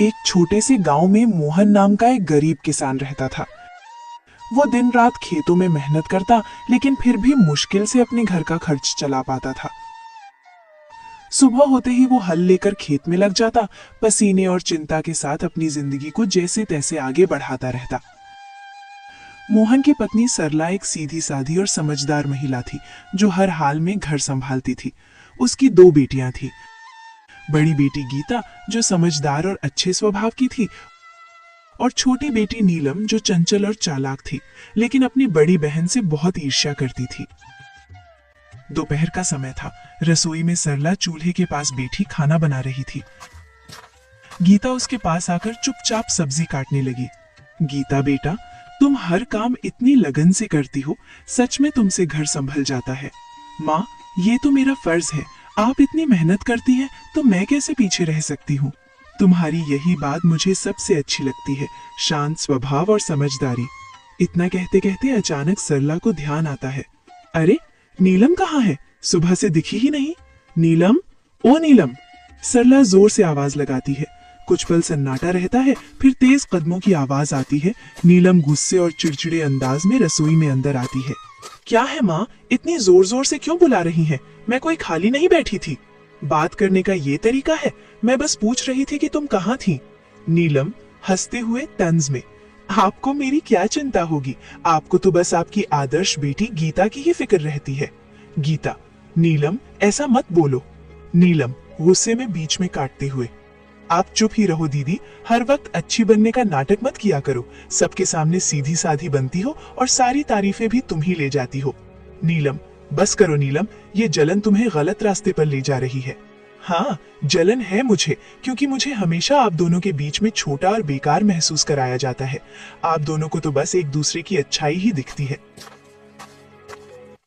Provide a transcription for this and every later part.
एक छोटे से गांव में मोहन नाम का एक गरीब किसान रहता था। वो दिन रात खेतों में मेहनत करता, लेकिन फिर भी मुश्किल से अपने घर का खर्च चला पाता था। सुबह होते ही वो हल लेकर खेत में लग जाता, पसीने और चिंता के साथ अपनी जिंदगी को जैसे तैसे आगे बढ़ाता रहता। मोहन की पत्नी सरला एक सीधी साधी और समझदार महिला थी, जो हर हाल में घर संभालती थी। उसकी 2 बेटियां थी। बड़ी बेटी गीता, जो समझदार और अच्छे स्वभाव की थी, और छोटी बेटी नीलम, जो चंचल और चालाक थी, लेकिन अपनी बड़ी बहन से बहुत ईर्ष्या करती थी। दोपहर का समय था। रसोई में सरला चूल्हे के पास बैठी खाना बना रही थी। गीता उसके पास आकर चुपचाप सब्जी काटने लगी। गीता बेटा, तुम हर काम इतनी लगन से करती हो, सच में तुमसे घर संभल जाता है। माँ, ये तो मेरा फर्ज है। आप इतनी मेहनत करती हैं, तो मैं कैसे पीछे रह सकती हूँ। तुम्हारी यही बात मुझे सबसे अच्छी लगती है, शांत स्वभाव और समझदारी। इतना कहते कहते अचानक सरला को ध्यान आता है। अरे, नीलम कहाँ है? सुबह से दिखी ही नहीं। नीलम, ओ नीलम! सरला जोर से आवाज लगाती है। कुछ पल सन्नाटा रहता है, फिर तेज कदमों की आवाज आती है। नीलम गुस्से और चिड़चिड़े अंदाज में रसोई में अंदर आती है। क्या है माँ, इतनी जोर जोर से क्यों बुला रही हैं? मैं कोई खाली नहीं बैठी थी। बात करने का ये तरीका है? मैं बस पूछ रही थी कि तुम कहाँ थी। नीलम हंसते हुए तंज में, आपको मेरी क्या चिंता होगी? आपको तो बस आपकी आदर्श बेटी गीता की ही फिक्र रहती है। गीता, नीलम ऐसा मत बोलो। नीलम गुस्से में बीच में काटते हुए, आप चुप ही रहो दीदी, हर वक्त अच्छी बनने का नाटक मत किया करो। सबके सामने सीधी साधी बनती हो और सारी तारीफें भी तुम ही ले जाती हो। नीलम, बस करो नीलम, ये जलन तुम्हें गलत रास्ते पर ले जा रही है। हाँ, जलन है मुझे, क्योंकि मुझे हमेशा आप दोनों के बीच में छोटा और बेकार महसूस कराया जाता है। आप दोनों को तो बस एक दूसरे की अच्छाई ही दिखती है।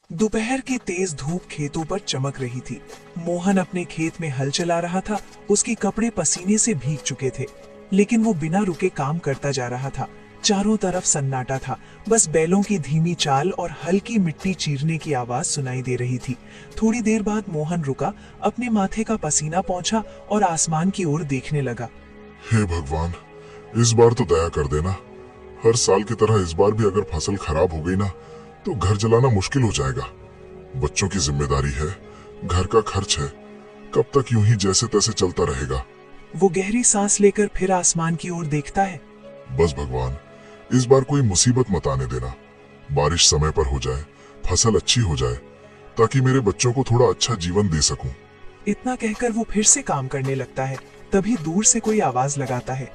दोपहर की तेज धूप खेतों पर चमक रही थी। मोहन अपने खेत में हल चला रहा था। उसके कपड़े पसीने से भीग चुके थे, लेकिन वो बिना रुके काम करता जा रहा था। चारों तरफ सन्नाटा था, बस बैलों की धीमी चाल और हल्की मिट्टी चीरने की आवाज सुनाई दे रही थी। थोड़ी देर बाद मोहन रुका, अपने माथे का पसीना पोंछा और आसमान की ओर देखने लगा। हे भगवान, इस बार तो दया कर देना। हर साल की तरह इस बार भी अगर फसल खराब हो गई ना, तो घर चलाना मुश्किल हो जाएगा। बच्चों की जिम्मेदारी है, घर का खर्च है। कब तक यूं ही जैसे तैसे चलता रहेगा? वो गहरी सांस लेकर फिर आसमान की ओर देखता है। बस भगवान, इस बार कोई मुसीबत मत आने देना। बारिश समय पर हो जाए, फसल अच्छी हो जाए, ताकि मेरे बच्चों को थोड़ा अच्छा जीवन दे सकूं। इतना कहकर वो फिर से काम करने लगता है। तभी दूर से कोई आवाज लगाता है।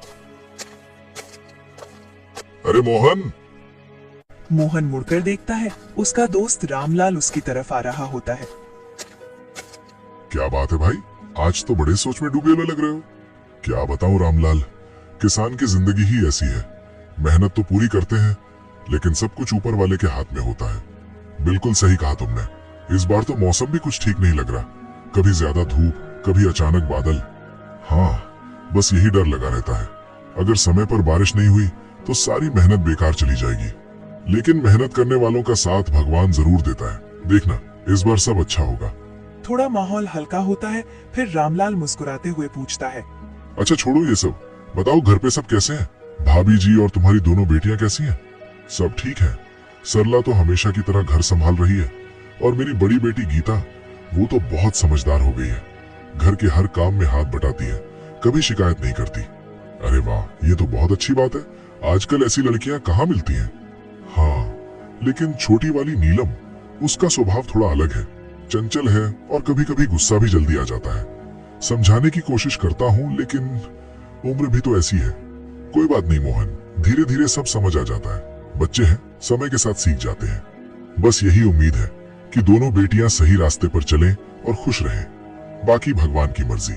अरे मोहन! मोहन मुड़कर देखता है। उसका दोस्त रामलाल उसकी तरफ आ रहा होता है। क्या बात है भाई, आज तो बड़े सोच में डूबे हुए लग रहे हो। क्या बताऊं रामलाल, किसान की जिंदगी ही ऐसी है। मेहनत तो पूरी करते हैं, लेकिन सब कुछ ऊपर वाले के हाथ में होता है। बिल्कुल सही कहा तुमने। इस बार तो मौसम भी कुछ ठीक नहीं लग रहा। कभी ज्यादा धूप, कभी अचानक बादल। हाँ, बस यही डर लगा रहता है। अगर समय पर बारिश नहीं हुई तो सारी मेहनत बेकार चली जाएगी। लेकिन मेहनत करने वालों का साथ भगवान जरूर देता है। देखना, इस बार सब अच्छा होगा। थोड़ा माहौल हल्का होता है, फिर रामलाल मुस्कुराते हुए पूछता है। अच्छा छोड़ो ये सब, बताओ घर पे सब कैसे हैं? भाभी जी और तुम्हारी दोनों बेटियां कैसी हैं? सब ठीक है। सरला तो हमेशा की तरह घर संभाल रही है, और मेरी बड़ी बेटी गीता, वो तो बहुत समझदार हो गई है। घर के हर काम में हाथ बटाती है, कभी शिकायत नहीं करती। अरे वाह, ये तो बहुत अच्छी बात है। आजकल ऐसी लड़कियां कहाँ मिलती हैं। हाँ, लेकिन छोटी वाली नीलम, उसका स्वभाव थोड़ा अलग है। चंचल है और कभी कभी गुस्सा भी जल्दी आ जाता है। समझाने की कोशिश करता हूँ, लेकिन उम्र भी तो ऐसी है। कोई बात नहीं मोहन, धीरे धीरे सब समझ आ जाता है। बच्चे हैं, समय के साथ सीख जाते हैं। बस यही उम्मीद है कि दोनों बेटियां सही रास्ते पर चलें और खुश रहें। बाकी भगवान की मर्जी।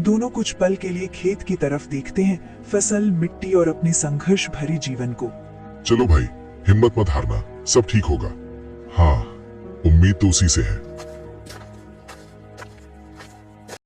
दोनों कुछ पल के लिए खेत की तरफ देखते हैं, फसल, मिट्टी और अपने संघर्ष भरी जीवन को। चलो भाई, हिम्मत मत हारना, सब ठीक होगा। हाँ, उम्मीद तो उसी से है।